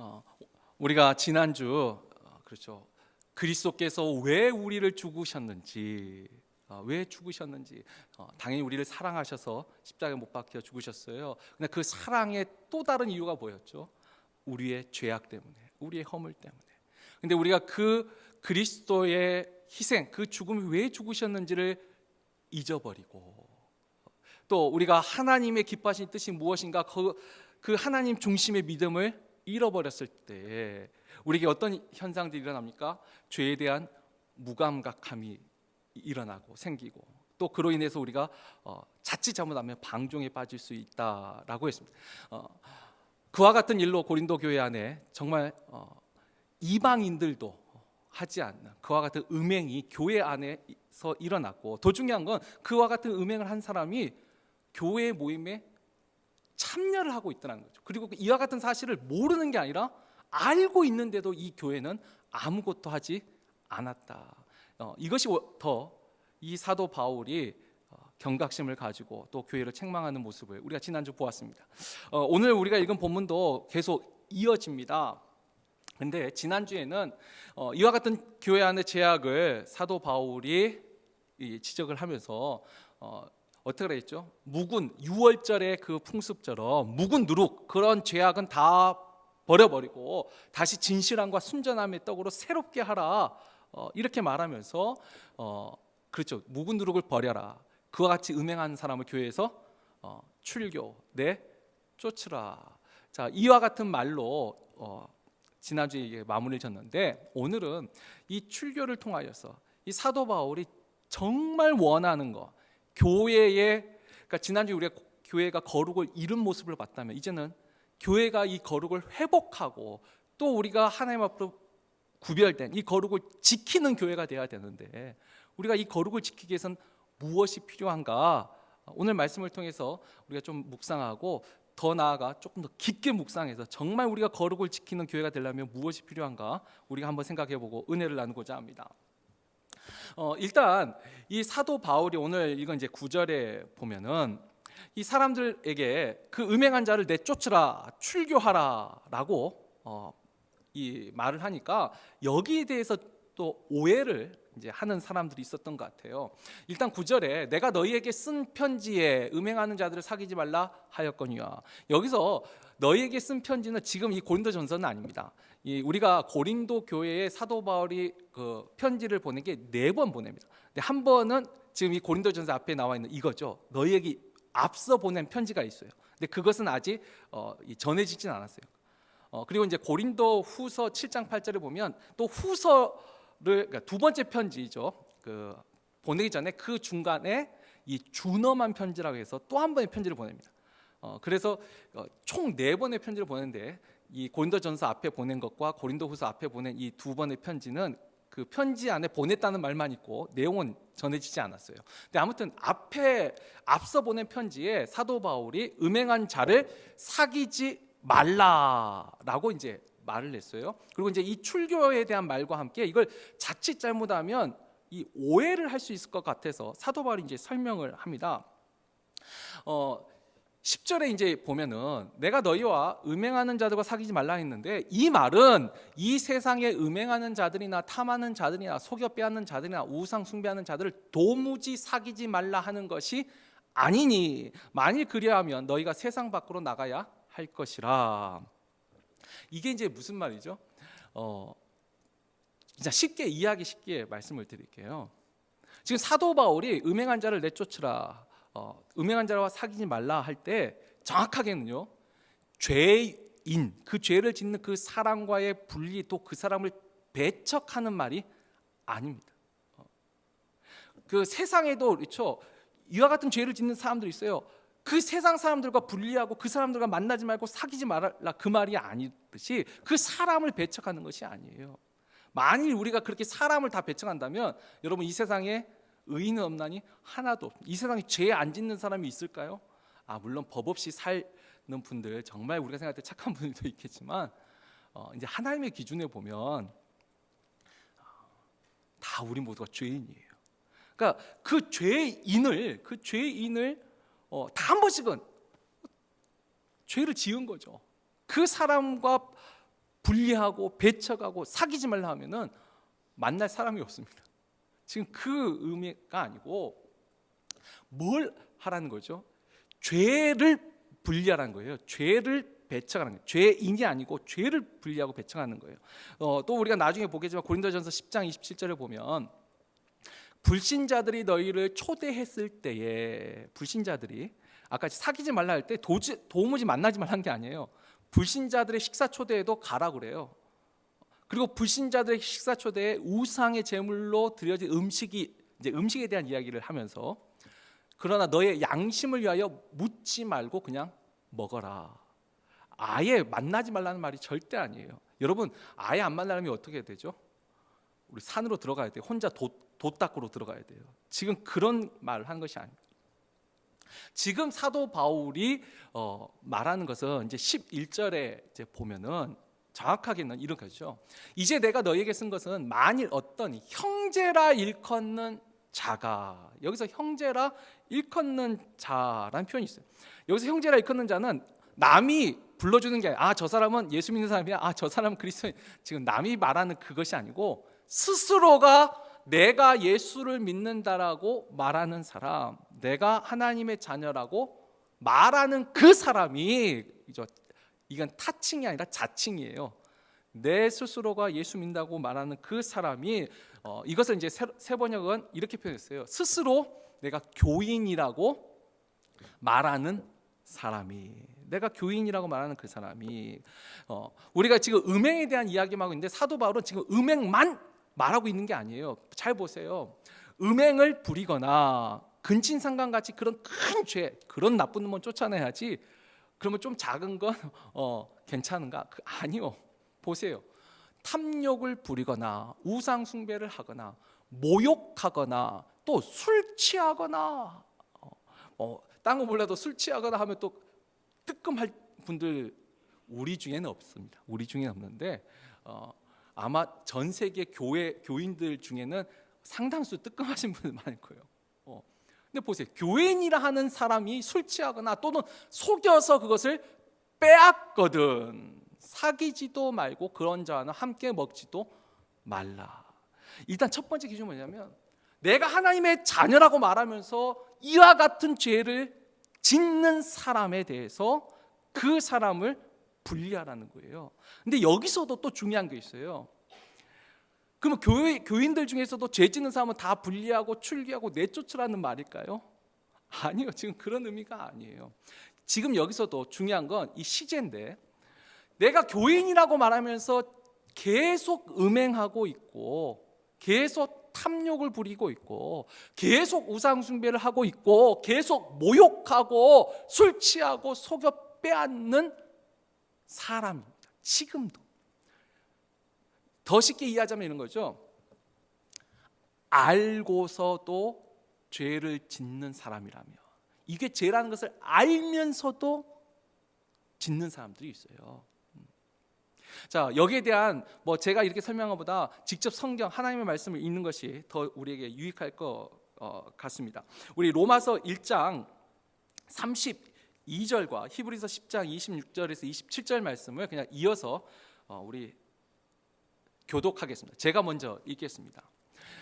어, 우리가 지난주 그렇죠. 그리스도께서 왜 우리를 죽으셨는지, 왜 죽으셨는지, 당연히 우리를 사랑하셔서 십자가에 못 박혀 죽으셨어요. 근데 그 사랑의 또 다른 이유가 뭐였죠? 우리의 죄악 때문에, 우리의 허물 때문에. 근데 우리가 그 그리스도의 희생, 그 죽음이 왜 죽으셨는지를 잊어버리고, 또 우리가 하나님의 기뻐하신 뜻이 무엇인가, 그 하나님 중심의 믿음을 잃어버렸을 때 우리에게 어떤 현상들이 일어납니까? 죄에 대한 무감각함이 일어나고 생기고, 또 그로 인해서 우리가 자칫 잘못하면 방종에 빠질 수 있다라고 했습니다. 그와 같은 일로 고린도 교회 안에 정말 이방인들도 하지 않는 그와 같은 음행이 교회 안에서 일어났고, 더 중요한 건 그와 같은 음행을 한 사람이 교회 모임에 참여를 하고 있다는 거죠. 그리고 이와 같은 사실을 모르는 게 아니라 알고 있는데도 이 교회는 아무것도 하지 않았다. 이것이 더 이 사도 바울이 경각심을 가지고 또 교회를 책망하는 모습을 우리가 지난주 보았습니다. 오늘 우리가 읽은 본문도 계속 이어집니다. 근데 지난주에는 이와 같은 교회 안의 죄악을 사도 바울이 지적을 하면서 어떻게 그랬죠? 묵은 6월절의 그 풍습처럼 묵은 누룩, 그런 죄악은 다 버려버리고 다시 진실함과 순전함의 떡으로 새롭게 하라, 이렇게 말하면서 그렇죠, 묵은 누룩을 버려라, 그와 같이 음행하는 사람을 교회에서 출교, 쫓으라. 자, 이와 같은 말로 지난주에 마무리를 졌는데, 오늘은 이 출교를 통하여서 이 사도 바울이 정말 원하는 거, 교회의, 그러니까 지난주 우리가 교회가 거룩을 잃은 모습을 봤다면, 이제는 교회가 이 거룩을 회복하고 또 우리가 하나님 앞으로 구별된 이 거룩을 지키는 교회가 되어야 되는데, 우리가 이 거룩을 지키기 위해서는 무엇이 필요한가? 오늘 말씀을 통해서 우리가 좀 묵상하고, 더 나아가 조금 더 깊게 묵상해서 정말 우리가 거룩을 지키는 교회가 되려면 무엇이 필요한가? 우리가 한번 생각해보고 은혜를 나누고자 합니다. 일단 이 사도 바울이 오늘 이건 이제 9절에 보면은 이 사람들에게 그 음행한 자를 내쫓으라, 출교하라라고 이 말을 하니까 여기에 대해서 또 오해를 이제 하는 사람들이 있었던 것 같아요. 일단 9절에 내가 너희에게 쓴 편지에 음행하는 자들을 사귀지 말라 하였거니와, 여기서 너희에게 쓴 편지는 지금 이 고린도전서는 아닙니다. 우리가 고린도 교회에 사도 바울이 그 편지를 보낸 게 4번 보냅니다. 근데 한 번은 지금 이 고린도전서 앞에 나와 있는 이거죠. 너희에게 앞서 보낸 편지가 있어요. 근데 그것은 아직 전해지진 않았어요. 그리고 이제 고린도 후서 7장 8절에 보면 또 후서를, 그러니까 두 번째 편지죠. 그 보내기 전에 그 중간에 이 준엄한 편지라고 해서 또 한 번의 편지를 보냅니다. 그래서 총 4번의 편지를 보냈는데, 이 고린도전서 앞에 보낸 것과 고린도후서 앞에 보낸 이 2번의 편지는 그 편지 안에 보냈다는 말만 있고 내용은 전해지지 않았어요. 근데 아무튼 앞서 보낸 편지에 사도 바울이 음행한 자를 사귀지 말라라고 이제 말을 했어요. 그리고 이제 이 출교에 대한 말과 함께 이걸 자칫 잘못하면 이 오해를 할 수 있을 것 같아서 사도 바울이 이제 설명을 합니다. 10절에 이제 보면은 내가 너희와 음행하는 자들과 사귀지 말라 했는데, 이 말은 이 세상에 음행하는 자들이나 탐하는 자들이나 속여 빼앗는 자들이나 우상 숭배하는 자들을 도무지 사귀지 말라 하는 것이 아니니, 만일 그리하면 너희가 세상 밖으로 나가야 할 것이라. 이게 이제 무슨 말이죠? 진짜 쉽게 이해하기 쉽게 말씀을 드릴게요. 지금 사도 바울이 음행한 자를 내쫓으라, 음행한 자와 사귀지 말라 할 때 정확하게는요, 죄인, 그 죄를 짓는 그 사람과의 분리, 또 그 사람을 배척하는 말이 아닙니다. 그 세상에도 그렇죠, 이와 같은 죄를 짓는 사람들이 있어요. 그 세상 사람들과 분리하고 그 사람들과 만나지 말고 사귀지 말라, 그 말이 아니듯이 그 사람을 배척하는 것이 아니에요. 만일 우리가 그렇게 사람을 다 배척한다면 여러분, 이 세상에 의인은 없나니 하나도 없습니다. 이 세상에 죄 안 짓는 사람이 있을까요? 물론 법 없이 사는 분들, 정말 우리가 생각할 때 착한 분들도 있겠지만, 이제 하나님의 기준에 보면 다 우리 모두가 죄인이에요. 그러니까 그 죄인을 다 한 번씩은 죄를 지은 거죠. 그 사람과 분리하고 배척하고 사귀지 말라 하면은 만날 사람이 없습니다. 지금 그 의미가 아니고 뭘 하라는 거죠? 죄를 분리하라는 거예요. 죄를 배척하는 거예요. 죄인이 아니고 죄를 분리하고 배척하는 거예요. 또 우리가 나중에 보겠지만 고린도전서 10장 27절에 보면 불신자들이 너희를 초대했을 때에, 불신자들이 아까 사귀지 말라 할 때 도무지 만나지 말라는 게 아니에요. 불신자들의 식사 초대에도 가라 그래요. 그리고 불신자들의 식사 초대에 우상의 제물로 드려진 음식에 대한 이야기를 하면서, 그러나 너의 양심을 위하여 묻지 말고 그냥 먹어라. 아예 만나지 말라는 말이 절대 아니에요. 여러분, 아예 안 만나면 어떻게 되죠? 우리 산으로 들어가야 돼요. 혼자 돛 닦으러 들어가야 돼요. 지금 그런 말을 한 것이 아니에요. 지금 사도 바울이 말하는 것은 이제 11절에 이제 보면은 정확하게는 이런 거죠. 이제 내가 너희에게 쓴 것은 만일 어떤 형제라 일컫는 자가, 여기서 형제라 일컫는 자라는 표현이 있어요. 여기서 형제라 일컫는 자는 남이 불러주는 게 아니라 저 사람은 예수 믿는 사람이야, 저 사람은 그리스도인, 지금 남이 말하는 그것이 아니고 스스로가 내가 예수를 믿는다라고 말하는 사람, 내가 하나님의 자녀라고 말하는 그 사람이, 이건 타칭이 아니라 자칭이에요. 내 스스로가 예수 믿는다고 말하는 그 사람이, 이것을 이제 새 번역은 이렇게 표현했어요. 스스로 내가 교인이라고 말하는 사람이, 내가 교인이라고 말하는 그 사람이, 우리가 지금 음행에 대한 이야기만 하고 있는데 사도 바울은 지금 음행만 말하고 있는 게 아니에요. 잘 보세요. 음행을 부리거나 근친상간같이 그런 큰 죄, 그런 나쁜 놈은 쫓아내야지. 그러면 좀 작은 건 괜찮은가? 아니요. 보세요. 탐욕을 부리거나 우상 숭배를 하거나 모욕하거나 또 술 취하거나, 딴 거 몰라도 술 취하거나 하면 또 뜨끔할 분들 우리 중에는 없습니다. 우리 중에는 없는데 아마 전 세계 교인들 중에는 상당수 뜨끔하신 분들 많을 거예요. 근데 보세요. 교인이라 하는 사람이 술 취하거나 또는 속여서 그것을 빼앗거든 사귀지도 말고 그런 자와는 함께 먹지도 말라. 일단 첫 번째 기준은 뭐냐면, 내가 하나님의 자녀라고 말하면서 이와 같은 죄를 짓는 사람에 대해서 그 사람을 분리하라는 거예요. 근데 여기서도 또 중요한 게 있어요. 그러면 교인들 중에서도 죄 짓는 사람은 다 분리하고 출기하고 내쫓으라는 말일까요? 아니요. 지금 그런 의미가 아니에요. 지금 여기서도 중요한 건 이 시제인데, 내가 교인이라고 말하면서 계속 음행하고 있고 계속 탐욕을 부리고 있고 계속 우상 숭배를 하고 있고 계속 모욕하고 술 취하고 속여 빼앗는 사람입니다. 지금도. 더 쉽게 이해하자면 이런 거죠. 알고서도 죄를 짓는 사람이라며, 이게 죄라는 것을 알면서도 짓는 사람들이 있어요. 자, 여기에 대한 제가 이렇게 설명한 것보다 직접 성경 하나님의 말씀을 읽는 것이 더 우리에게 유익할 것 같습니다. 우리 로마서 1장 32절과 히브리서 10장 26절에서 27절 말씀을 그냥 이어서 우리 교독하겠습니다. 제가 먼저 읽겠습니다.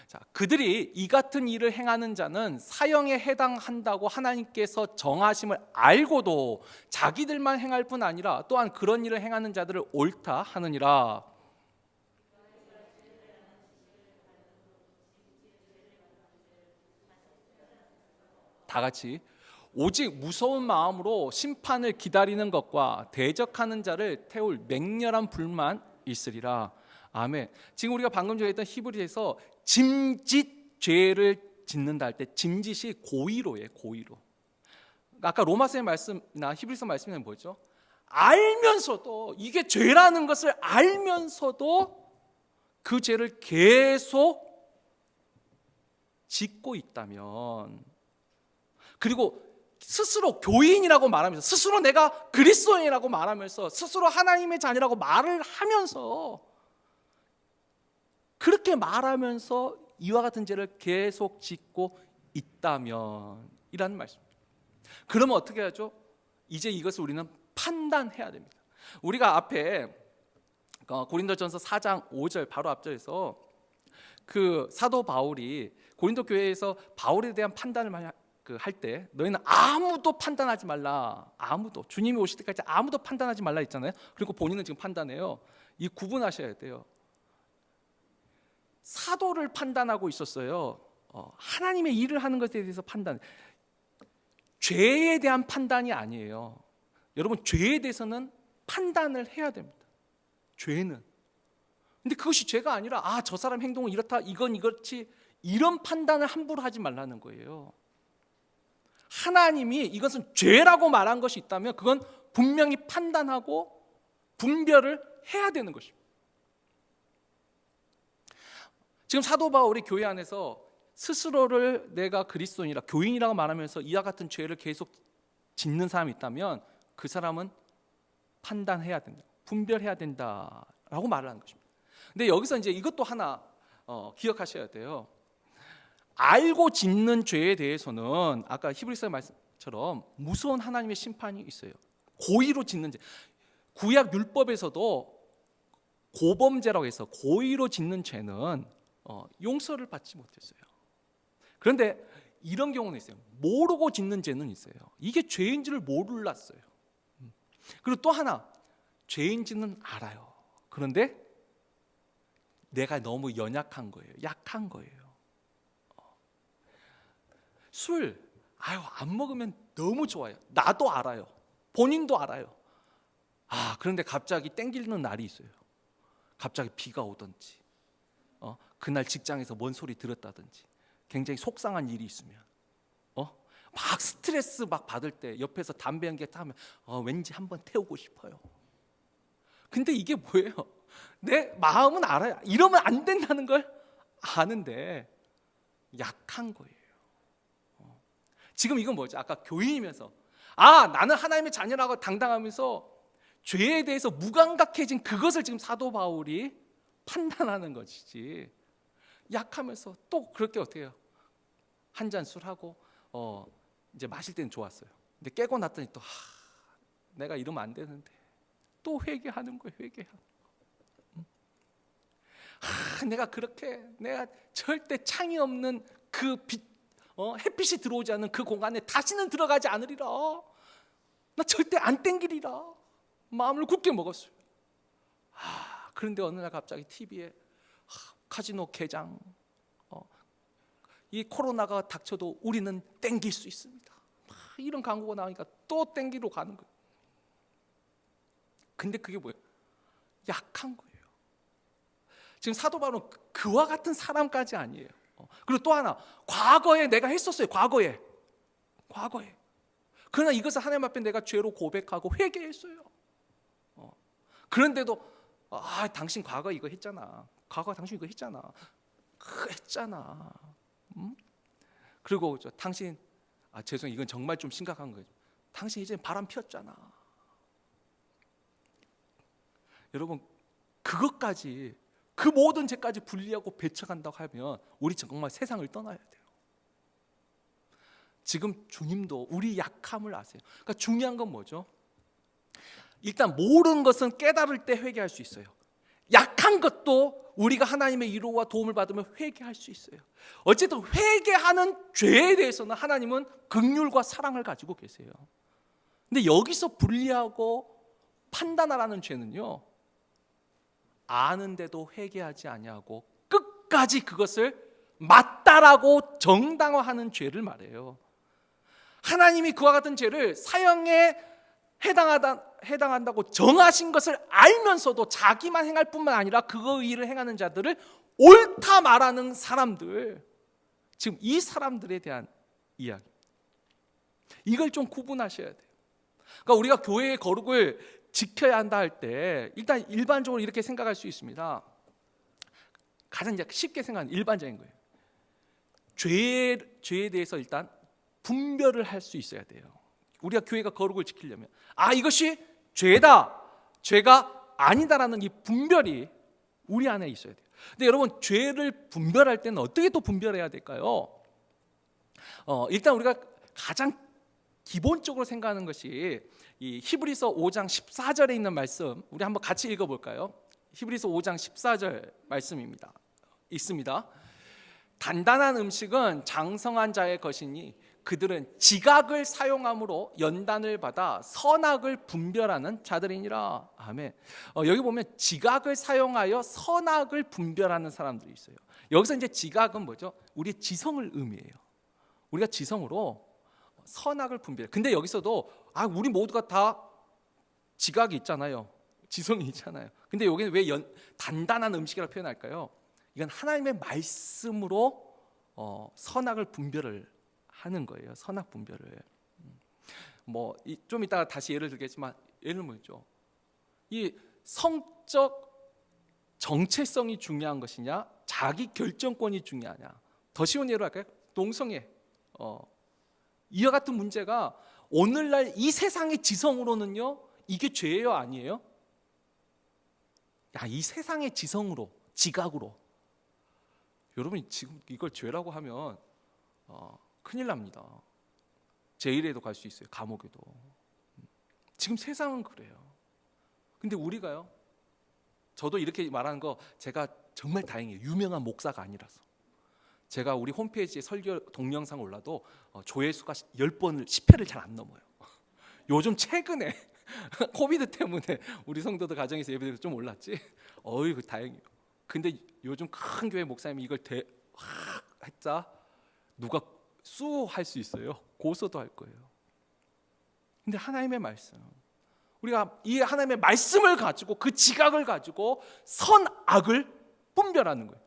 자, 그들이 이 같은 일을 행하는 자는 사형에 해당한다고 하나님께서 정하심을 알고도 자기들만 행할 뿐 아니라 또한 그런 일을 행하는 자들을 옳다 하느니라. 다 같이. 오직 무서운 마음으로 심판을 기다리는 것과 대적하는 자를 태울 맹렬한 불만 있으리라. 아멘. 지금 우리가 방금 전에 했던 히브리에서 짐짓 죄를 짓는다 할 때 짐짓이 고의로예요. 고의로. 아까 로마서의 말씀이나 히브리서 말씀은 뭐죠? 알면서도, 이게 죄라는 것을 알면서도 그 죄를 계속 짓고 있다면, 그리고 스스로 교인이라고 말하면서, 스스로 내가 그리스도인이라고 말하면서, 스스로 하나님의 자녀라고 말을 하면서, 그렇게 말하면서 이와 같은 죄를 계속 짓고 있다면 이라는 말씀입니다. 그러면 어떻게 하죠? 이제 이것을 우리는 판단해야 됩니다. 우리가 앞에 고린도전서 4장 5절 바로 앞절에서 그 사도 바울이 고린도 교회에서 바울에 대한 판단을 할 때 너희는 아무도 판단하지 말라. 아무도. 주님이 오실 때까지 아무도 판단하지 말라 했잖아요. 그리고 본인은 지금 판단해요. 이 구분하셔야 돼요. 사도를 판단하고 있었어요. 하나님의 일을 하는 것에 대해서 판단. 죄에 대한 판단이 아니에요. 여러분, 죄에 대해서는 판단을 해야 됩니다. 죄는. 근데 그것이 죄가 아니라 저 사람 행동은 이렇다, 이건 이렇지, 이런 판단을 함부로 하지 말라는 거예요. 하나님이 이것은 죄라고 말한 것이 있다면 그건 분명히 판단하고 분별을 해야 되는 것입니다. 지금 사도 바울이 교회 안에서 스스로를 내가 그리스도인이라, 교인이라고 말하면서 이와 같은 죄를 계속 짓는 사람이 있다면 그 사람은 판단해야 된다, 분별해야 된다라고 말을 하는 것입니다. 근데 여기서 이제 이것도 하나 기억하셔야 돼요. 알고 짓는 죄에 대해서는 아까 히브리서 말씀처럼 무서운 하나님의 심판이 있어요. 고의로 짓는 죄. 구약 율법에서도 고범죄라고 해서 고의로 짓는 죄는 용서를 받지 못했어요. 그런데 이런 경우는 있어요. 모르고 짓는 죄는 있어요. 이게 죄인 줄을 몰랐어요. 그리고 또 하나, 죄인지는 알아요. 그런데 내가 너무 연약한 거예요. 약한 거예요. 술, 안 먹으면 너무 좋아요. 나도 알아요. 본인도 알아요. 그런데 갑자기 땡기는 날이 있어요. 갑자기 비가 오든지, 그날 직장에서 뭔 소리 들었다든지, 굉장히 속상한 일이 있으면, 막 스트레스 막 받을 때 옆에서 담배 한 개 타면 왠지 한번 태우고 싶어요. 근데 이게 뭐예요? 내 마음은 알아요. 이러면 안 된다는 걸 아는데 약한 거예요. 지금 이건 뭐죠? 아까 교인이면서 나는 하나님의 자녀라고 당당하면서 죄에 대해서 무감각해진 그것을 지금 사도 바울이 판단하는 것이지, 약하면서 또 그렇게 어떻게 해요? 한 잔 술하고 이제 마실 때는 좋았어요. 근데 깨고 났더니 또 내가 이러면 안 되는데 또 회개하는 거예요. 회개하는 거. 내가 절대 창이 없는 그 빛, 햇빛이 들어오지 않는 그 공간에 다시는 들어가지 않으리라. 나 절대 안 땡기리라. 마음을 굳게 먹었어요. 그런데 어느 날 갑자기 TV에 카지노 개장, 이 코로나가 닥쳐도 우리는 땡길 수 있습니다. 이런 광고가 나오니까 또 땡기러 가는 거예요. 근데 그게 뭐예요? 약한 거예요. 지금 사도 바울은 그와 같은 사람까지 아니에요. 그리고 또 하나, 과거에 내가 했었어요. 과거에. 그러나 이것을 하나님 앞에 내가 죄로 고백하고 회개했어요. 그런데도 당신 과거 이거 했잖아. 과거 당신 이거 했잖아. 했잖아. 그리고 당신 죄송해요. 이건 정말 좀 심각한 거예요. 당신 이제 바람 피웠잖아. 여러분, 그것까지, 그 모든 죄까지 분리하고 배척한다고 하면 우리 정말 세상을 떠나야 돼요. 지금 주님도 우리 약함을 아세요. 그러니까 중요한 건 뭐죠? 일단 모르는 것은 깨달을 때 회개할 수 있어요. 약한 것도 우리가 하나님의 위로와 도움을 받으면 회개할 수 있어요. 어쨌든 회개하는 죄에 대해서는 하나님은 긍휼과 사랑을 가지고 계세요. 근데 여기서 분리하고 판단하라는 죄는요, 아는데도 회개하지 아니하고 끝까지 그것을 맞다라고 정당화하는 죄를 말해요. 하나님이 그와 같은 죄를 사형에 해당한다고 정하신 것을 알면서도 자기만 행할 뿐만 아니라 그 일을 행하는 자들을 옳다 말하는 사람들, 지금 이 사람들에 대한 이야기, 이걸 좀 구분하셔야 돼요. 그러니까 우리가 교회의 거룩을 지켜야 한다 할 때 일단 일반적으로 이렇게 생각할 수 있습니다. 가장 이제 쉽게 생각하는 일반적인 거예요. 죄에 대해서 일단 분별을 할 수 있어야 돼요. 우리가 교회가 거룩을 지키려면 이것이 죄다, 죄가 아니다라는 이 분별이 우리 안에 있어야 돼요. 근데 여러분, 죄를 분별할 때는 어떻게 또 분별해야 될까요? 일단 우리가 가장 기본적으로 생각하는 것이 이 히브리서 5장 14절에 있는 말씀, 우리 한번 같이 읽어볼까요? 히브리서 5장 14절 말씀입니다. 있습니다. 단단한 음식은 장성한 자의 것이니 그들은 지각을 사용함으로 연단을 받아 선악을 분별하는 자들이니라. 아멘. 여기 보면 지각을 사용하여 선악을 분별하는 사람들이 있어요. 여기서 이제 지각은 뭐죠? 우리의 지성을 의미해요. 우리가 지성으로 선악을 분별. 근데 여기서도 우리 모두가 다 지각이 있잖아요. 지성이 있잖아요. 근데 여기는 왜 단단한 음식이라고 표현할까요? 이건 하나님의 말씀으로 선악을 분별을 하는 거예요. 선악 분별을. 좀 이따가 다시 예를 들겠지만 예를 뭐죠? 이 성적 정체성이 중요한 것이냐, 자기 결정권이 중요하냐. 더 쉬운 예로 할까요? 동성애. 이와 같은 문제가 오늘날 이 세상의 지성으로는요, 이게 죄예요, 아니에요? 이 세상의 지성으로, 지각으로. 여러분이 지금 이걸 죄라고 하면 큰일 납니다. 제일에도 갈 수 있어요. 감옥에도. 지금 세상은 그래요. 근데 우리가요, 저도 이렇게 말하는 거 제가 정말 다행이에요. 유명한 목사가 아니라서. 제가 우리 홈페이지에 설교 동영상 올라도 조회수가 10번을 10회를 잘 안 넘어요. 요즘 최근에 코비드 때문에 우리 성도들 가정에서 예배드리고 좀 올랐지. 어이구 다행이에요. 근데 요즘 큰 교회 목사님이 이걸 했자 누가 수할 수 있어요. 고소도 할 거예요. 근데 하나님의 말씀, 우리가 이 하나님의 말씀을 가지고 그 지각을 가지고 선악을 분별하는 거예요.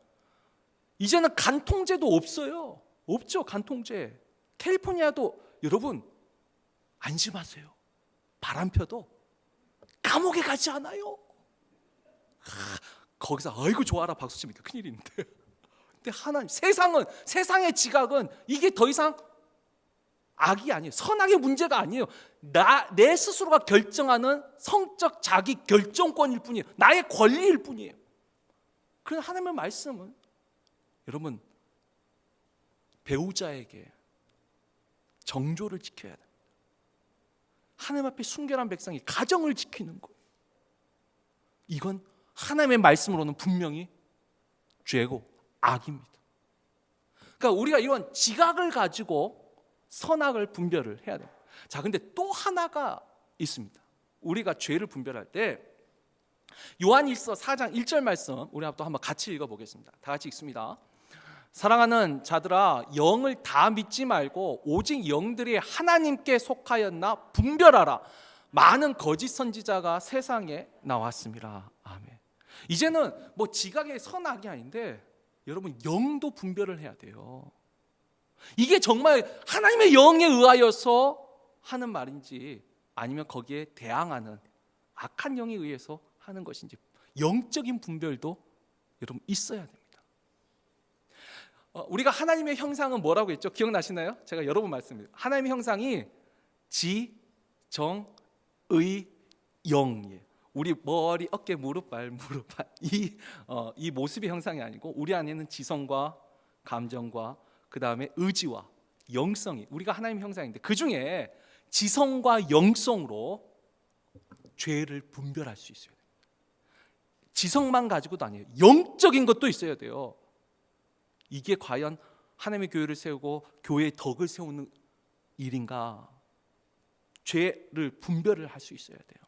이제는 간통죄도 없어요. 없죠, 간통죄. 캘리포니아도 여러분 안심하세요. 바람 펴도 감옥에 가지 않아요. 거기서 아이고 좋아라 박수 치면 큰일인데. 근데 하나님, 세상의 지각은 이게 더 이상 악이 아니에요. 선악의 문제가 아니에요. 내 스스로가 결정하는 성적 자기 결정권일 뿐이에요. 나의 권리일 뿐이에요. 그래서 하나님의 말씀은 여러분 배우자에게 정조를 지켜야 돼요. 하나님 앞에 순결한 백성이 가정을 지키는 거예요. 이건 하나님의 말씀으로는 분명히 죄고 악입니다. 그러니까 우리가 이런 지각을 가지고 선악을 분별을 해야 돼요. 자, 근데 또 하나가 있습니다. 우리가 죄를 분별할 때 요한일서 4장 1절 말씀 우리 또 한번 같이 읽어보겠습니다. 다 같이 읽습니다. 사랑하는 자들아, 영을 다 믿지 말고 오직 영들이 하나님께 속하였나 분별하라. 많은 거짓 선지자가 세상에 나왔습니다. 아멘. 이제는 지각의 선악이 아닌데 여러분 영도 분별을 해야 돼요. 이게 정말 하나님의 영에 의하여서 하는 말인지 아니면 거기에 대항하는 악한 영에 의해서 하는 것인지 영적인 분별도 여러분 있어야 됩니다. 우리가 하나님의 형상은 뭐라고 했죠? 기억나시나요? 제가 여러 번 말씀드렸어요. 하나님의 형상이 지, 정, 의, 영이에요. 우리 머리, 어깨, 무릎, 발 이 모습의 형상이 아니고 우리 안에는 지성과 감정과 그 다음에 의지와 영성이 우리가 하나님의 형상인데 그 중에 지성과 영성으로 죄를 분별할 수 있어야 돼요. 지성만 가지고도 아니에요. 영적인 것도 있어야 돼요. 이게 과연 하나님의 교회를 세우고 교회의 덕을 세우는 일인가? 죄를 분별을 할 수 있어야 돼요.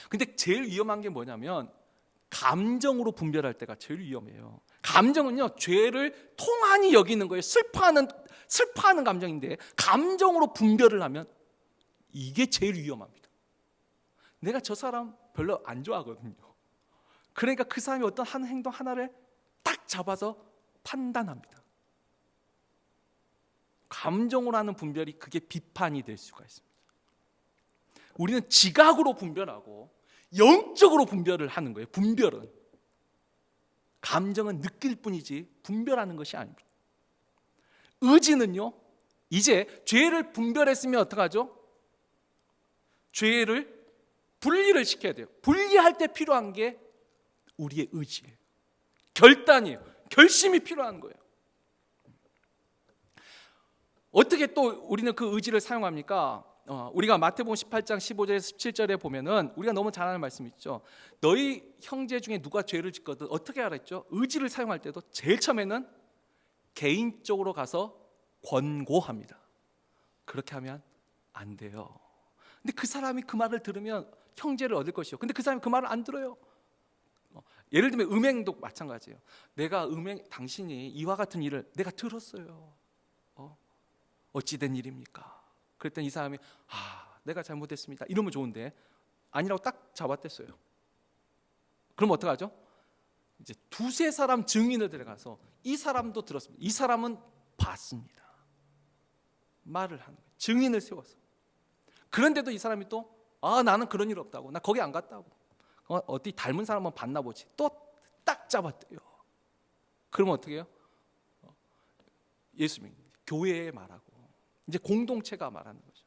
근데 제일 위험한 게 뭐냐면 감정으로 분별할 때가 제일 위험해요. 감정은요, 죄를 통한이 여기는 거예요. 슬퍼하는 감정인데 감정으로 분별을 하면 이게 제일 위험합니다. 내가 저 사람 별로 안 좋아하거든요. 그러니까 그 사람이 어떤 한 행동 하나를 딱 잡아서 판단합니다. 감정으로 하는 분별이 그게 비판이 될 수가 있습니다. 우리는 지각으로 분별하고 영적으로 분별을 하는 거예요. 분별은 감정은 느낄 뿐이지 분별하는 것이 아닙니다. 의지는요, 이제 죄를 분별했으면 어떡하죠? 죄를 분리를 시켜야 돼요. 분리할 때 필요한 게 우리의 의지예요. 결단이에요. 결심이 필요한 거예요. 어떻게 또 우리는 그 의지를 사용합니까? 우리가 마태복음 18장 15절에서 17절에 보면은 우리가 너무 잘 아는 말씀이 있죠. 너희 형제 중에 누가 죄를 짓거든 어떻게 하라 했죠? 의지를 사용할 때도 제일 처음에는 개인적으로 가서 권고합니다. 그렇게 하면 안 돼요. 근데 그 사람이 그 말을 들으면 형제를 얻을 것이요. 근데 그 사람이 그 말을 안 들어요. 예를 들면 음행도 마찬가지예요. 당신이 이와 같은 일을 내가 들었어요. 어찌된 일입니까? 그랬더니 이 사람이 내가 잘못했습니다 이러면 좋은데 아니라고 딱 잡아댔어요. 그럼 어떡하죠? 이제 두세 사람 증인을 데려가서 이 사람도 들었습니다. 이 사람은 봤습니다. 말을 하는 거예요. 증인을 세워서. 그런데도 이 사람이 또 나는 그런 일 없다고, 나 거기 안 갔다고, 어디 닮은 사람은 봤나 보지, 또 딱 잡았대요. 그러면 어떻게 해요? 예수님 교회에 말하고 이제 공동체가 말하는 거죠.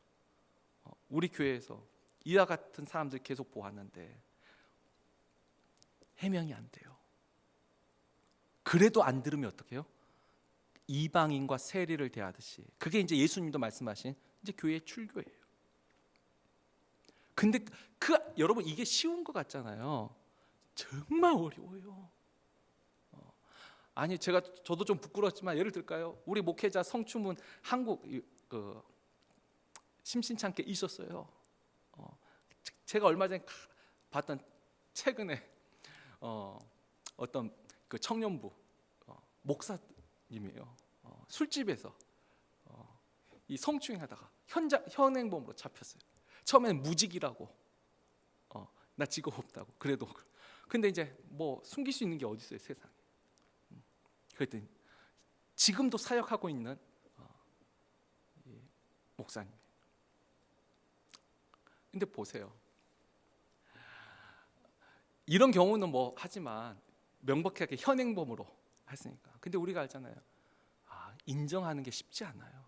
우리 교회에서 이와 같은 사람들 계속 보았는데 해명이 안 돼요. 그래도 안 들으면 어떻게 해요? 이방인과 세리를 대하듯이. 그게 이제 예수님도 말씀하신 이제 교회의 출교예요. 근데 여러분 이게 쉬운 것 같잖아요. 정말 어려워요. 아니 저도 좀 부끄럽지만 예를 들까요? 우리 목회자 성추문 한국 심심찮게 있었어요. 제가 얼마 전에 봤던 최근에 어떤 그 청년부 목사님이에요. 술집에서 이 성추행하다가 현행범으로 잡혔어요. 처음에는 무직이라고, 나 직업 없다고. 그래도 근데 이제 뭐 숨길 수 있는 게 어디 있어요, 세상에. 그랬더니 지금도 사역하고 있는 목사님. 근데 보세요. 이런 경우는 뭐 하지만 명백하게 현행범으로 했으니까. 근데 우리가 알잖아요. 인정하는 게 쉽지 않아요.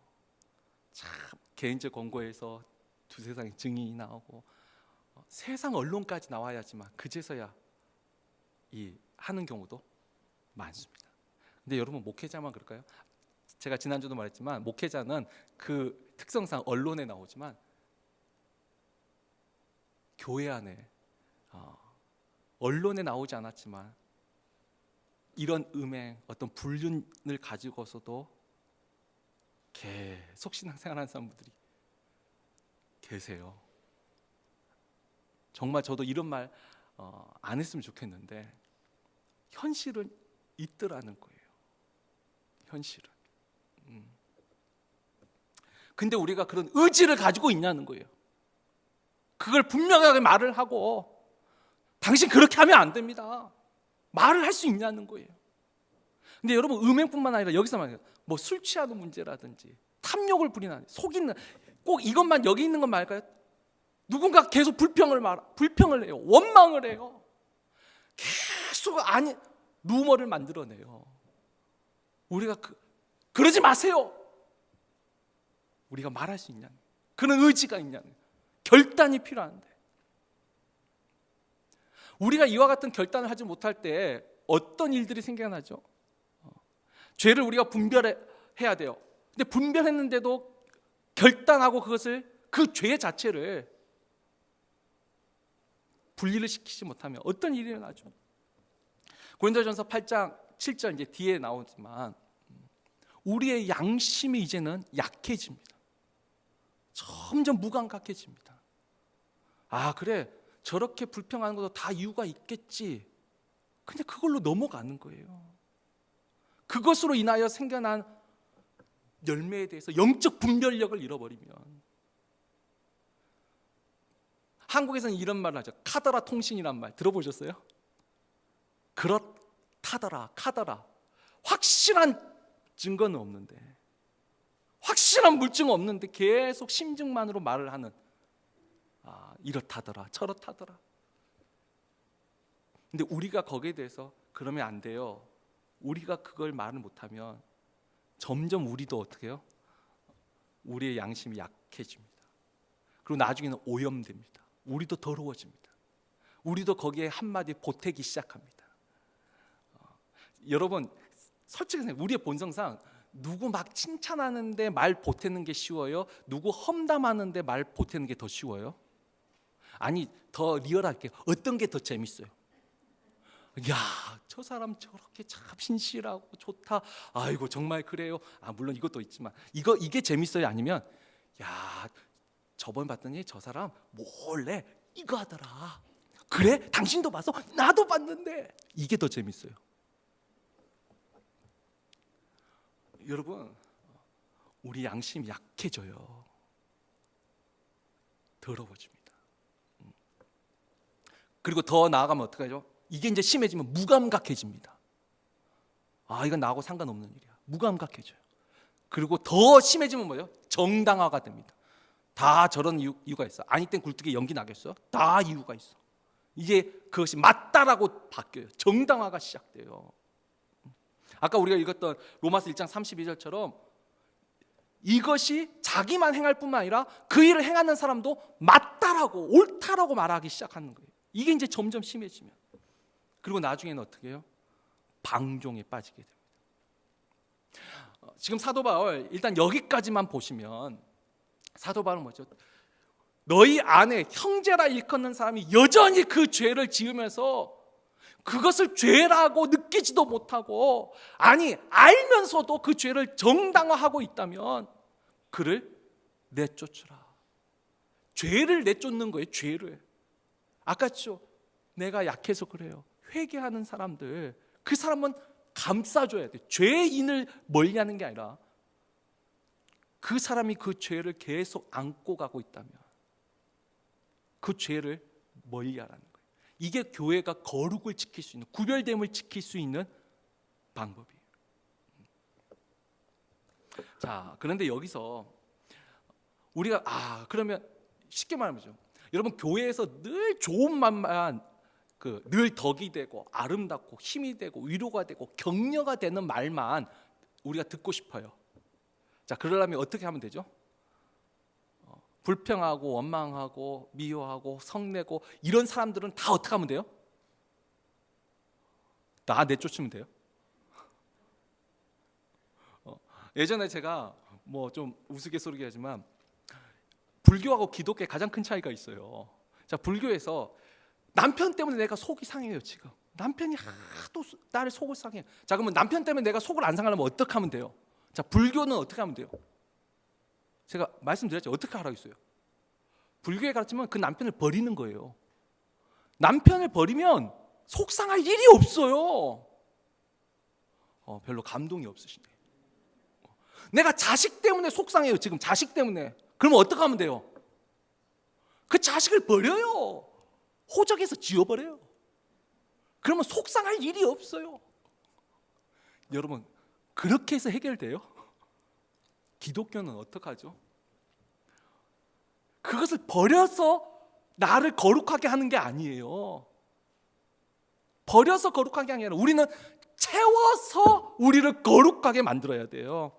참 개인적 권고에서 두세 상의 증인이 나오고 세상 언론까지 나와야지만 그제서야 이 하는 경우도 많습니다. 근데 여러분 목회자만 그럴까요? 제가 지난주도 말했지만 목회자는 그 특성상 언론에 나오지만 교회 안에 언론에 나오지 않았지만 이런 음행, 어떤 불륜을 가지고서도 계속 신앙생활하는 사람들이 계세요. 정말 저도 이런 말 안 했으면 좋겠는데 현실은 있더라는 거예요. 현실은. 근데 우리가 그런 의지를 가지고 있냐는 거예요. 그걸 분명하게 말을 하고 당신 그렇게 하면 안 됩니다. 말을 할 수 있냐는 거예요. 근데 여러분 음행뿐만 아니라 여기서 말해요. 뭐 술 취하는 문제라든지 탐욕을 부리는, 속이는, 꼭 이것만 여기 있는 건 말까요? 누군가 계속 불평을 해요. 원망을 해요. 계속 루머를 만들어내요. 우리가 그러지 마세요. 우리가 말할 수 있냐는, 그런 의지가 있냐는, 결단이 필요한데 우리가 이와 같은 결단을 하지 못할 때 어떤 일들이 생겨나죠? 죄를 우리가 분별해야 돼요. 근데 분별했는데도 결단하고 그 죄 자체를 분리를 시키지 못하면 어떤 일이 일어나죠? 고린도전서 8장 7절 이제 뒤에 나오지만 우리의 양심이 이제는 약해집니다. 점점 무감각해집니다. 그래, 저렇게 불평하는 것도 다 이유가 있겠지. 근데 그걸로 넘어가는 거예요. 그것으로 인하여 생겨난 열매에 대해서 영적 분별력을 잃어버리면, 한국에서는 이런 말을 하죠. 카더라 통신이란 말 들어보셨어요? 그렇다더라, 카더라. 확실한 증거는 없는데, 확실한 물증은 없는데 계속 심증만으로 말을 하는, 이렇다더라, 저렇다더라. 근데 우리가 거기에 대해서 그러면 안 돼요. 우리가 그걸 말을 못하면 점점 우리도 어떻게 해요? 우리의 양심이 약해집니다. 그리고 나중에는 오염됩니다. 우리도 더러워집니다. 우리도 거기에 한마디 보태기 시작합니다. 여러분 솔직히 우리의 본성상 누구 막 칭찬하는데 말 보태는 게 쉬워요? 누구 험담하는데 말 보태는 게 더 쉬워요? 아니, 더 리얼할게요. 어떤 게 더 재밌어요? 야, 저 사람 저렇게 참 신실하고 좋다. 아이고 정말 그래요. 물론 이것도 있지만 이게 재밌어요? 아니면 야, 저번 봤더니 저 사람 몰래 이거 하더라. 그래? 당신도 봤어? 나도 봤는데. 이게 더 재밌어요. 여러분, 우리 양심이 약해져요. 더러워집니다. 그리고 더 나아가면 어떡하죠? 이게 이제 심해지면 무감각해집니다. 이건 나하고 상관없는 일이야. 무감각해져요. 그리고 더 심해지면 뭐예요? 정당화가 됩니다. 다 저런 이유가 있어. 아니 땐 굴뚝에 연기 나겠어요? 다 이유가 있어. 이제 그것이 맞다라고 바뀌어요. 정당화가 시작돼요. 아까 우리가 읽었던 로마서 1장 32절처럼 이것이 자기만 행할 뿐만 아니라 그 일을 행하는 사람도 맞다라고 옳다라고 말하기 시작하는 거예요. 이게 이제 점점 심해지면, 그리고 나중에는 어떻게 해요? 방종에 빠지게 됩니다. 지금 사도 바울 일단 여기까지만 보시면 사도 바울은 뭐죠? 너희 안에 형제라 일컫는 사람이 여전히 그 죄를 지으면서 그것을 죄라고 느끼지도 못하고, 아니 알면서도 그 죄를 정당화하고 있다면 그를 내쫓으라. 죄를 내쫓는 거예요. 죄를. 아까죠? 내가 약해서 그래요. 회개하는 사람들, 그 사람은 감싸줘야 돼. 죄인을 멀리하는 게 아니라 그 사람이 그 죄를 계속 안고 가고 있다면 그 죄를 멀리하라는 거예요. 이게 교회가 거룩을 지킬 수 있는, 구별됨을 지킬 수 있는 방법이에요. 자, 그런데 여기서 우리가 그러면 쉽게 말하면 여러분, 교회에서 늘 좋은 말만, 늘 덕이 되고 아름답고 힘이 되고 위로가 되고 격려가 되는 말만 우리가 듣고 싶어요. 자, 그러려면 어떻게 하면 되죠? 불평하고 원망하고 미워하고 성내고 이런 사람들은 다 어떻게 하면 돼요? 다 내쫓으면 돼요. 예전에 제가 뭐 좀 우스갯소리게 하지만 불교하고 기독교의 가장 큰 차이가 있어요. 자, 불교에서 남편 때문에 내가 속이 상해요. 지금 남편이 하도 나를 속을 상해. 자, 그러면 남편 때문에 내가 속을 안 상하려면 어떻게 하면 돼요? 자, 불교는 어떻게 하면 돼요? 제가 말씀드렸죠. 어떻게 하라고 했어요? 불교에 가르치면 그 남편을 버리는 거예요. 남편을 버리면 속상할 일이 없어요. 별로 감동이 없으시네. 내가 자식 때문에 속상해요. 지금 자식 때문에. 그러면 어떻게 하면 돼요? 그 자식을 버려요. 호적에서 지워버려요. 그러면 속상할 일이 없어요. 여러분, 그렇게 해서 해결돼요? 기독교는 어떻게 하죠? 그것을 버려서 나를 거룩하게 하는 게 아니에요. 버려서 거룩하게 하는 게 아니라 우리는 채워서 우리를 거룩하게 만들어야 돼요.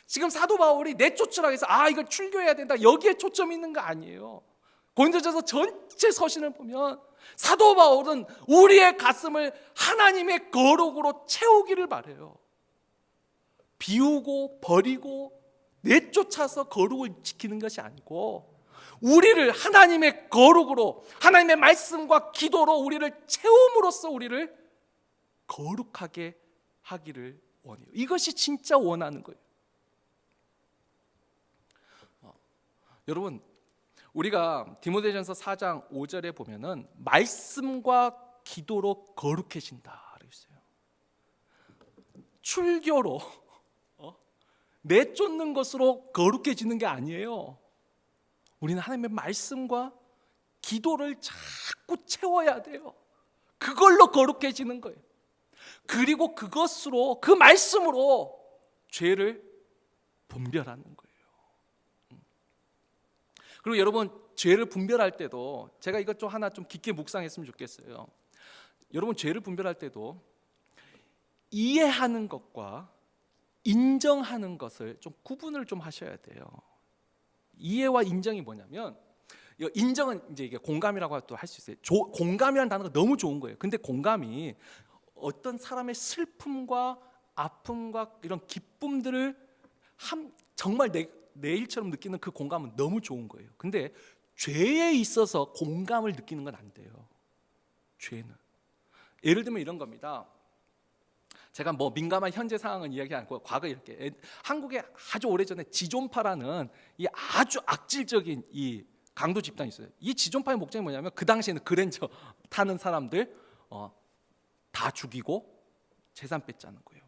지금 사도 바울이 내쫓으라고 해서 이걸 출교해야 된다, 여기에 초점이 있는 거 아니에요. 고린도전서 전체 서신을 보면 사도 바울은 우리의 가슴을 하나님의 거룩으로 채우기를 바래요. 비우고 버리고 내쫓아서 거룩을 지키는 것이 아니고 우리를 하나님의 거룩으로, 하나님의 말씀과 기도로 우리를 채움으로써 우리를 거룩하게 하기를 원해요. 이것이 진짜 원하는 거예요. 여러분, 우리가 디모데전서 4장 5절에 보면은 말씀과 기도로 거룩해진다 그랬어요. 출교로 내쫓는 것으로 거룩해지는 게 아니에요. 우리는 하나님의 말씀과 기도를 자꾸 채워야 돼요. 그걸로 거룩해지는 거예요. 그리고 그것으로, 그 말씀으로 죄를 분별하는 거예요. 그리고 여러분, 죄를 분별할 때도 제가 이것 좀 하나 좀 깊게 묵상했으면 좋겠어요. 여러분, 죄를 분별할 때도 이해하는 것과 인정하는 것을 좀 구분을 좀 하셔야 돼요. 이해와 인정이 뭐냐면, 인정은 이제 이게 공감이라고 또 할 수 있어요. 공감이라는 단어가 너무 좋은 거예요. 근데 공감이 어떤 사람의 슬픔과 아픔과 이런 기쁨들을 정말 내 일처럼 느끼는 그 공감은 너무 좋은 거예요. 근데 죄에 있어서 공감을 느끼는 건 안 돼요. 죄는. 예를 들면 이런 겁니다. 제가 뭐 민감한 현재 상황은 이야기 안 하고 과거 이렇게 한국에 아주 오래전에 지존파라는 이 아주 악질적인 이 강도 집단이 있어요. 이 지존파의 목적이 뭐냐면 그 당시에는 그랜저 타는 사람들 다 죽이고 재산 뺏자는 거예요.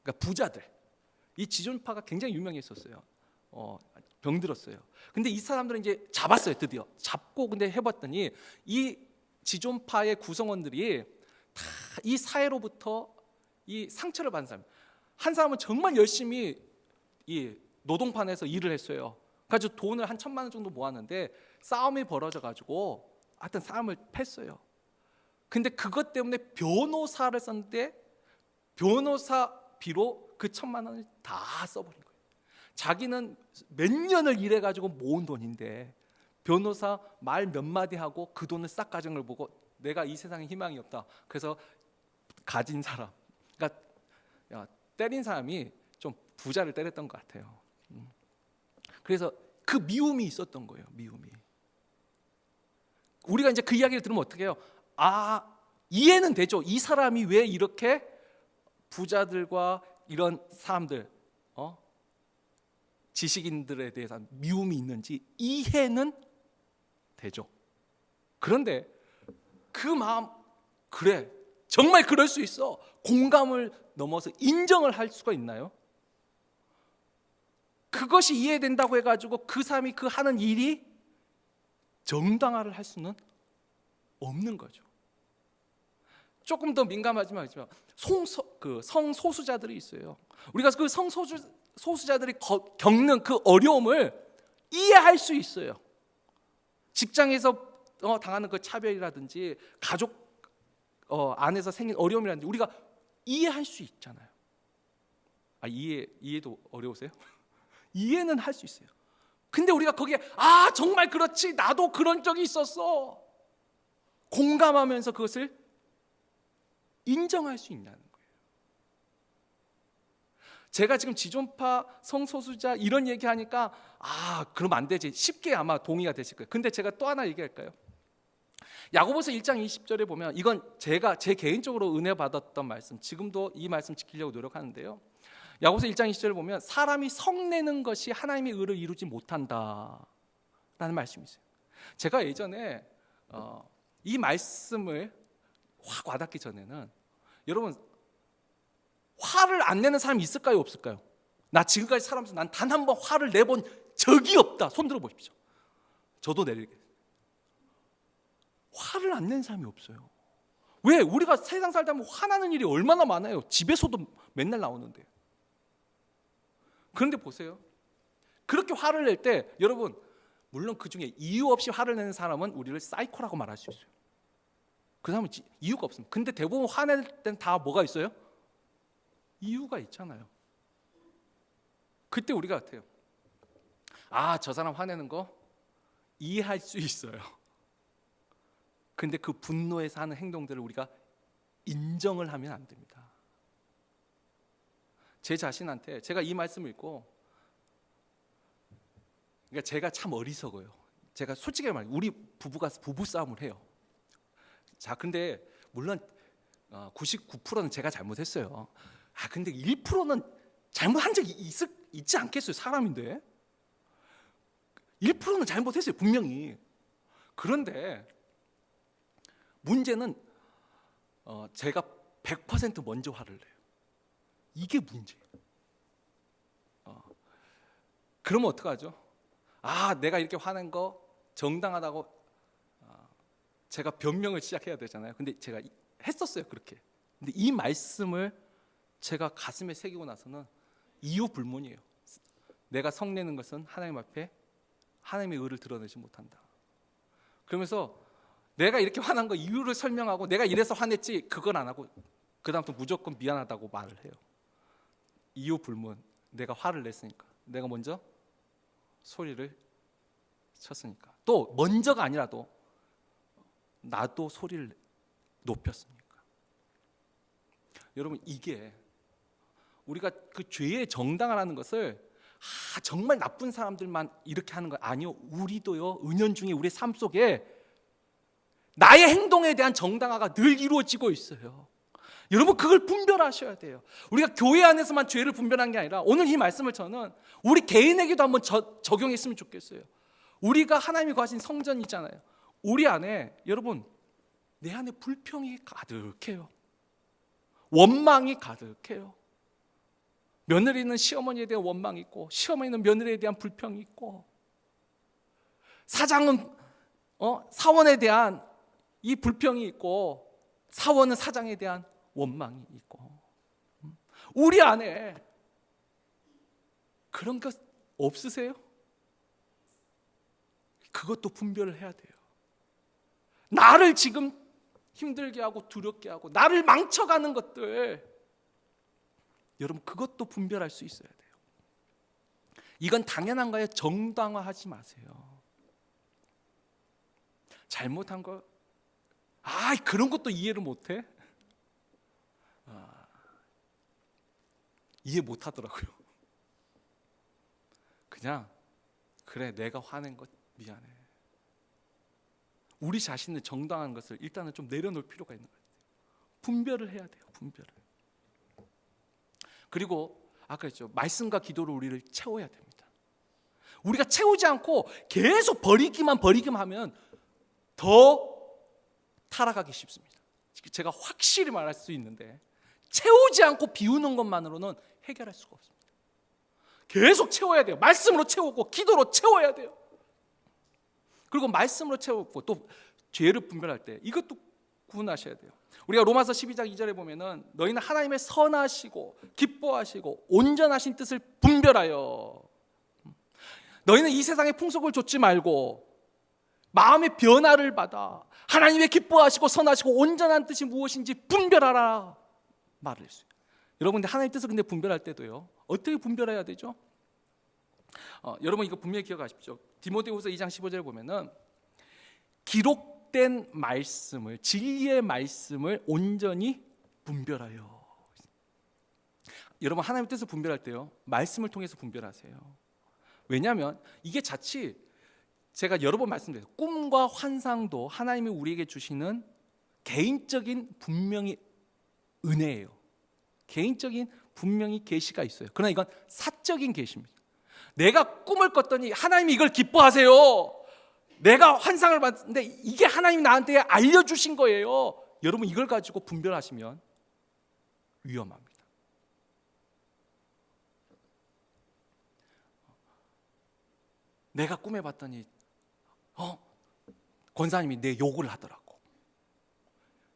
그러니까 부자들. 이 지존파가 굉장히 유명했었어요. 병들었어요. 근데 이 사람들은 이제 잡았어요. 드디어 잡고 근데 해봤더니 이 지존파의 구성원들이 다 이 사회로부터 이 상처를 받은 사람. 한 사람은 정말 열심히 이 노동판에서 일을 했어요. 그래서 돈을 한 1,000만 원 정도 모았는데 싸움이 벌어져 가지고 하여튼 싸움을 팼어요. 근데 그것 때문에 변호사를 썼는데 변호사비로 그 1,000만 원을 다 써버린 거예요. 자기는 몇 년을 일해 가지고 모은 돈인데 변호사 말 몇 마디 하고 그 돈을 싹 가진 걸 보고 내가 이 세상에 희망이 없다. 그래서 가진 사람, 그러니까 때린 사람이 좀 부자를 때렸던 것 같아요. 그래서 그 미움이 있었던 거예요. 미움이. 우리가 이제 그 이야기를 들으면 어떻게 해요? 이해는 되죠. 이 사람이 왜 이렇게 부자들과 이런 사람들, 지식인들에 대해서 미움이 있는지 이해는 되죠. 그런데 그 마음, 그래, 정말 그럴 수 있어. 공감을 넘어서 인정을 할 수가 있나요? 그것이 이해된다고 해가지고 그 사람이 그 하는 일이 정당화를 할 수는 없는 거죠. 조금 더 민감하지만 성소수자들이 있어요. 우리가 그 성소수자들이 겪는 그 어려움을 이해할 수 있어요. 직장에서 당하는 그 차별이라든지 가족 안에서 생긴 어려움이라든지 우리가 이해할 수 있잖아요. 이해도 어려우세요? 이해는 할 수 있어요. 근데 우리가 거기에 정말 그렇지, 나도 그런 적이 있었어, 공감하면서 그것을 인정할 수 있냐는 거예요. 제가 지금 지존파, 성소수자 이런 얘기하니까 그럼 안 되지, 쉽게 아마 동의가 되실 거예요. 근데 제가 또 하나 얘기할까요? 야고보서 1장 20절에 보면, 이건 제가 제 개인적으로 은혜 받았던 말씀, 지금도 이 말씀 지키려고 노력하는데요. 야고보서 1장 20절을 보면 사람이 성내는 것이 하나님의 의를 이루지 못한다 라는 말씀이 있어요. 제가 예전에 이 말씀을 확 와닿기 전에는, 여러분 화를 안 내는 사람이 있을까요, 없을까요? 나 지금까지 살아면서 난 단 한 번 화를 내본 적이 없다. 손 들어 보십시오. 저도 내리겠습니다. 화를 안 내는 사람이 없어요. 왜? 우리가 세상 살다 보면 화나는 일이 얼마나 많아요. 집에서도 맨날 나오는데. 그런데 보세요. 그렇게 화를 낼 때 여러분, 물론 그 중에 이유 없이 화를 내는 사람은 우리를 사이코라고 말할 수 있어요. 그 사람은 이유가 없습니다. 근데 대부분 화낼 땐 다 뭐가 있어요? 이유가 있잖아요. 그때 우리가 어때요? 저 사람 화내는 거 이해할 수 있어요. 근데 그 분노에서 하는 행동들을 우리가 인정을 하면 안 됩니다. 제 자신한테 제가 이 말씀을 읽고, 그러니까 제가 참 어리석어요. 제가 솔직히 말해요. 우리 부부가 부부 싸움을 해요. 자, 근데 물론 99%는 제가 잘못했어요. 근데 1%는 잘못한 적이 있지 않겠어요? 사람인데 1%는 잘못했어요, 분명히. 그런데 문제는 제가 100% 먼저 화를 내요. 이게 문제예요. 그러면 어떡하죠? 내가 이렇게 화낸 거 정당하다고 제가 변명을 시작해야 되잖아요. 근데 제가 했었어요, 그렇게. 근데 이 말씀을 제가 가슴에 새기고 나서는 이유 불문이에요. 내가 성내는 것은 하나님 앞에 하나님의 의를 드러내지 못한다. 그러면서 내가 이렇게 화난 거 이유를 설명하고, 내가 이래서 화냈지 그건 안 하고 그다음부터 무조건 미안하다고 말을 해요. 이유 불문. 내가 화를 냈으니까, 내가 먼저 소리를 쳤으니까, 또 먼저가 아니라도 나도 소리를 높였으니까. 여러분, 이게 우리가 그 죄의 정당화라는 것을 정말 나쁜 사람들만 이렇게 하는 거 아니요. 우리도요. 은연중에 우리의 삶 속에 나의 행동에 대한 정당화가 늘 이루어지고 있어요. 여러분 그걸 분별하셔야 돼요. 우리가 교회 안에서만 죄를 분별한 게 아니라 오늘 이 말씀을 저는 우리 개인에게도 한번 적용했으면 좋겠어요. 우리가 하나님이 거하신 성전이잖아요. 우리 안에 여러분 내 안에 불평이 가득해요. 원망이 가득해요. 며느리는 시어머니에 대한 원망이 있고 시어머니는 며느리에 대한 불평이 있고 사장은 사원에 대한 이 불평이 있고 사원은 사장에 대한 원망이 있고 우리 안에 그런 것 없으세요? 그것도 분별을 해야 돼요. 나를 지금 힘들게 하고 두렵게 하고 나를 망쳐가는 것들 여러분 그것도 분별할 수 있어야 돼요. 이건 당연한 거예요. 정당화하지 마세요. 잘못한 거 그런 것도 이해를 못해? 이해 못하더라고요. 그냥 그래 내가 화낸 것 미안해. 우리 자신을 정당한 것을 일단은 좀 내려놓을 필요가 있는 것 같아요. 분별을 해야 돼요. 분별을. 그리고 아까 했죠. 말씀과 기도로 우리를 채워야 됩니다. 우리가 채우지 않고 계속 버리기만 하면 더 타락하기 쉽습니다. 제가 확실히 말할 수 있는데 채우지 않고 비우는 것만으로는 해결할 수가 없습니다. 계속 채워야 돼요. 말씀으로 채우고 기도로 채워야 돼요. 그리고 말씀으로 채우고 또 죄를 분별할 때 이것도 구분하셔야 돼요. 우리가 로마서 12장 2절에 보면은 너희는 하나님의 선하시고 기뻐하시고 온전하신 뜻을 분별하여 너희는 이 세상의 풍속을 좇지 말고 마음의 변화를 받아 하나님의 기뻐하시고 선하시고 온전한 뜻이 무엇인지 분별하라 말을 했어요. 여러분 하나님의 뜻을 근데 분별할 때도요 어떻게 분별해야 되죠? 여러분 이거 분명히 기억하십시오. 디모데후서 2장 15절에 보면은 기록된 말씀을 진리의 말씀을 온전히 분별하여. 여러분 하나님의 뜻을 분별할 때요 말씀을 통해서 분별하세요. 왜냐하면 이게 자칫 제가 여러 번 말씀드렸어요. 꿈과 환상도 하나님이 우리에게 주시는 개인적인 분명히 은혜예요. 개인적인 분명히 계시가 있어요. 그러나 이건 사적인 계시입니다. 내가 꿈을 꿨더니 하나님이 이걸 기뻐하세요. 내가 환상을 봤는데 이게 하나님이 나한테 알려주신 거예요. 여러분 이걸 가지고 분별하시면 위험합니다. 내가 꿈에 봤더니 권사님이 내 욕을 하더라고.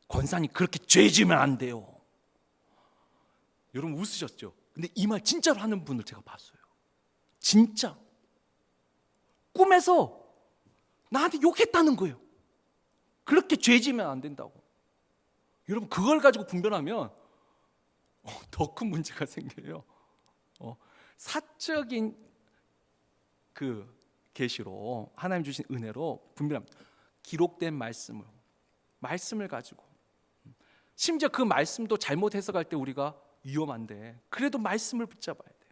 권사님 그렇게 죄 지으면 안 돼요. 여러분 웃으셨죠? 근데 이 말 진짜로 하는 분을 제가 봤어요. 진짜 꿈에서 나한테 욕했다는 거예요. 그렇게 죄 지으면 안 된다고. 여러분 그걸 가지고 분별하면 더 큰 문제가 생겨요. 사적인 그 계시로 하나님 주신 은혜로 분별합니다. 기록된 말씀을 가지고 심지어 그 말씀도 잘못 해석할 때 우리가 위험한데 그래도 말씀을 붙잡아야 돼요.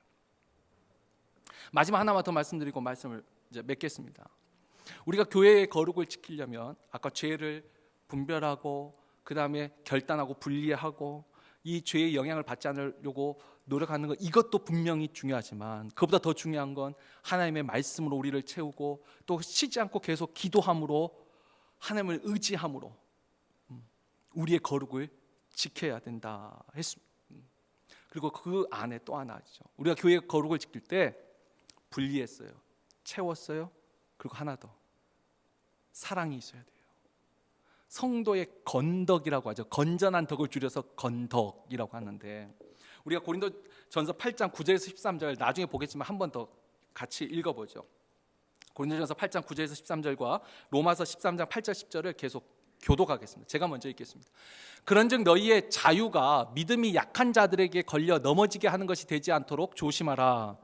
마지막 하나만 더 말씀드리고 말씀을 이제 맺겠습니다. 우리가 교회의 거룩을 지키려면 아까 죄를 분별하고 그 다음에 결단하고 분리하고 이 죄의 영향을 받지 않으려고 노력하는 것 이것도 분명히 중요하지만 그보다 더 중요한 건 하나님의 말씀으로 우리를 채우고 또 쉬지 않고 계속 기도함으로 하나님을 의지함으로 우리의 거룩을 지켜야 된다 했습니다. 그리고 그 안에 또 하나 있죠. 우리가 교회의 거룩을 지킬 때 분리했어요. 채웠어요. 그리고 하나 더 사랑이 있어야 돼요. 성도의 건덕이라고 하죠. 건전한 덕을 줄여서 건덕이라고 하는데 우리가 고린도전서 8장 9절에서 13절 나중에 보겠지만 한 번 더 같이 읽어보죠. 고린도전서 8장 9절에서 13절과 로마서 13장 8절 10절을 계속 교독하겠습니다. 제가 먼저 읽겠습니다. 그런즉 너희의 자유가 믿음이 약한 자들에게 걸려 넘어지게 하는 것이 되지 않도록 조심하라.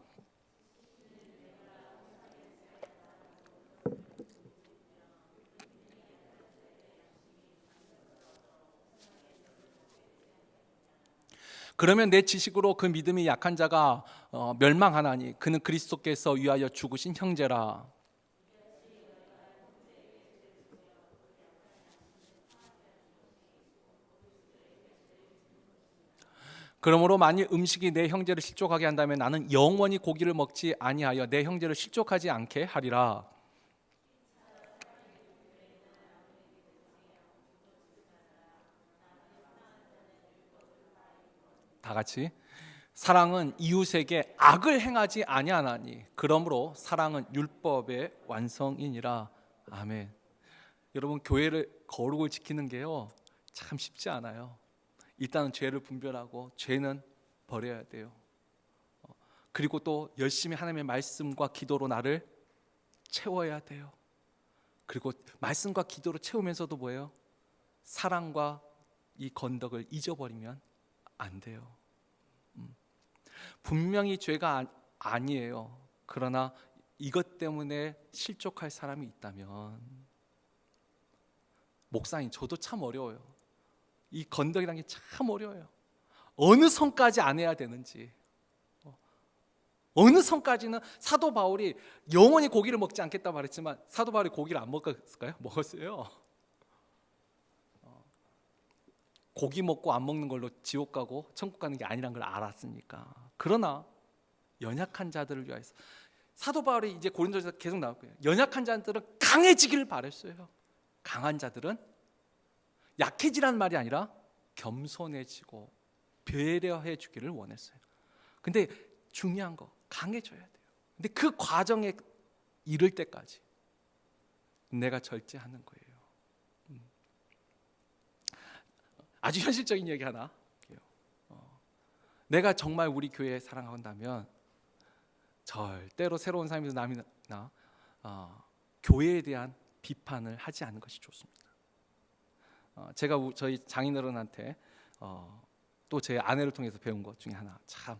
그러면 내 지식으로 그 믿음이 약한 자가 멸망하나니 그는 그리스도께서 위하여 죽으신 형제라. 그러므로 만일 음식이 내 형제를 실족하게 한다면 나는 영원히 고기를 먹지 아니하여 내 형제를 실족하지 않게 하리라. 다 같이. 사랑은 이웃에게 악을 행하지 아니하나니 그러므로 사랑은 율법의 완성이니라. 아멘. 여러분, 교회를 거룩을 지키는 게요 참 쉽지 않아요. 일단은 죄를 분별하고 죄는 버려야 돼요. 그리고 또 열심히 하나님의 말씀과 기도로 나를 채워야 돼요. 그리고 말씀과 기도로 채우면서도 뭐예요? 사랑과 이 건덕을 잊어버리면 안 돼요. 분명히 죄가 아니에요. 그러나 이것 때문에 실족할 사람이 있다면, 목사님 저도 참 어려워요. 이 건덕이라는 게 참 어려워요. 어느 선까지 안 해야 되는지, 어느 선까지는. 사도 바울이 영원히 고기를 먹지 않겠다 말했지만 사도 바울이 고기를 안 먹었을까요? 먹었어요. 고기 먹고 안 먹는 걸로 지옥 가고 천국 가는 게 아니란 걸 알았으니까. 그러나 연약한 자들을 위하여서 사도 바울이 이제 고린도전서 계속 나올 거예요. 연약한 자들은 강해지기를 바랬어요. 강한 자들은 약해지라는 말이 아니라 겸손해지고 배려해 주기를 원했어요. 근데 중요한 거, 강해져야 돼요. 근데 그 과정에 이를 때까지 내가 절제하는 거예요. 아주 현실적인 얘기 하나 할게요. 내가 정말 우리 교회 사랑한다면 절대로 새로운 삶에서 남이나 교회에 대한 비판을 하지 않는 것이 좋습니다. 제가 저희 장인어른한테 또 제 아내를 통해서 배운 것 중에 하나, 참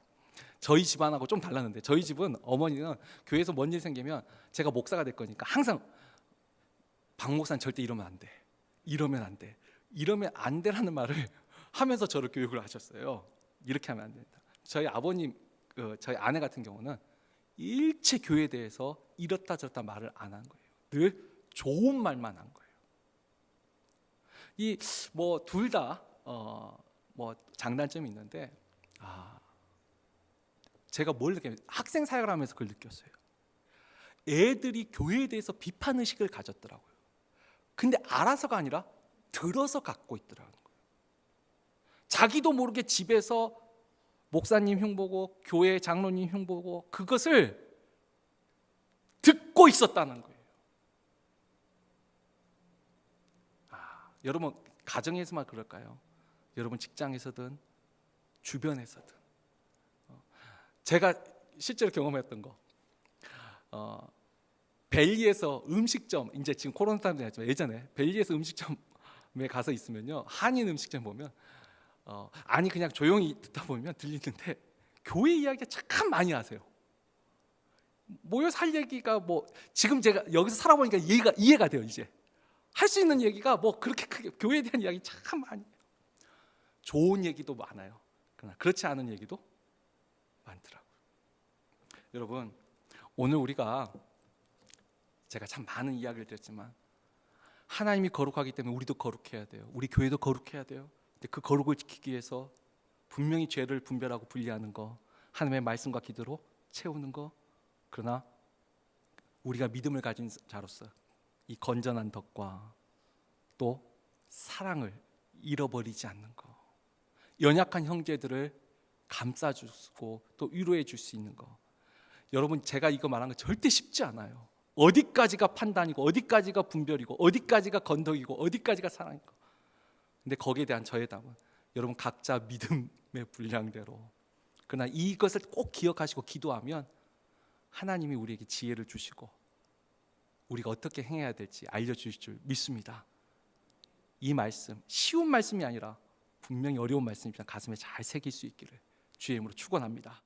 저희 집안하고 좀 달랐는데, 저희 집은 어머니는 교회에서 뭔 일 생기면 제가 목사가 될 거니까 항상 박 목사는 절대 이러면 안 돼, 이러면 안 돼, 이러면 안 되라는 말을 하면서 저를 교육을 하셨어요. 이렇게 하면 안 된다. 저희 아버님, 저희 아내 같은 경우는 일체 교회에 대해서 이렇다 저렇다 말을 안 한 거예요. 늘 좋은 말만 한 거예요. 이 뭐 둘 다 뭐 장단점이 있는데, 제가 뭘 느꼈냐면 학생 사역을 하면서 그걸 느꼈어요. 애들이 교회에 대해서 비판 의식을 가졌더라고요. 근데 알아서가 아니라 들어서 갖고 있더라고요. 자기도 모르게 집에서 목사님 흉보고 교회 장로님 흉보고 그것을 듣고 있었다는 거예요. 여러분, 가정에서만 그럴까요? 여러분 직장에서든 주변에서든. 제가 실제로 경험했던 거, 벨리에서 음식점, 이제 지금 코로나 때문에 했지만 예전에 벨리에서 음식점에 가서 있으면요, 한인 음식점 보면 아니 그냥 조용히 듣다 보면 들리는데 교회 이야기가 참 많이 하세요. 모여 살 얘기가 뭐 지금 제가 여기서 살아보니까 이해가 돼요. 이제 할 수 있는 얘기가 뭐 그렇게 크게, 교회에 대한 이야기 참 많이 해요. 좋은 얘기도 많아요. 그러나 그렇지 않은 얘기도 많더라고요. 여러분, 오늘 우리가, 제가 참 많은 이야기를 드렸지만 하나님이 거룩하기 때문에 우리도 거룩해야 돼요. 우리 교회도 거룩해야 돼요. 근데 그 거룩을 지키기 위해서 분명히 죄를 분별하고 분리하는 거, 하나님의 말씀과 기도로 채우는 거, 그러나 우리가 믿음을 가진 자로서 이 건전한 덕과 또 사랑을 잃어버리지 않는 거, 연약한 형제들을 감싸주고 또 위로해 줄 수 있는 거. 여러분, 제가 이거 말한 거 절대 쉽지 않아요. 어디까지가 판단이고 어디까지가 분별이고 어디까지가 건덕이고 어디까지가 사랑이고. 근데 거기에 대한 저의 답은 여러분 각자 믿음의 분량대로, 그러나 이것을 꼭 기억하시고 기도하면 하나님이 우리에게 지혜를 주시고 우리가 어떻게 행해야 될지 알려주실 줄 믿습니다. 이 말씀, 쉬운 말씀이 아니라 분명히 어려운 말씀이지만 가슴에 잘 새길 수 있기를 주의 이름으로 축원합니다.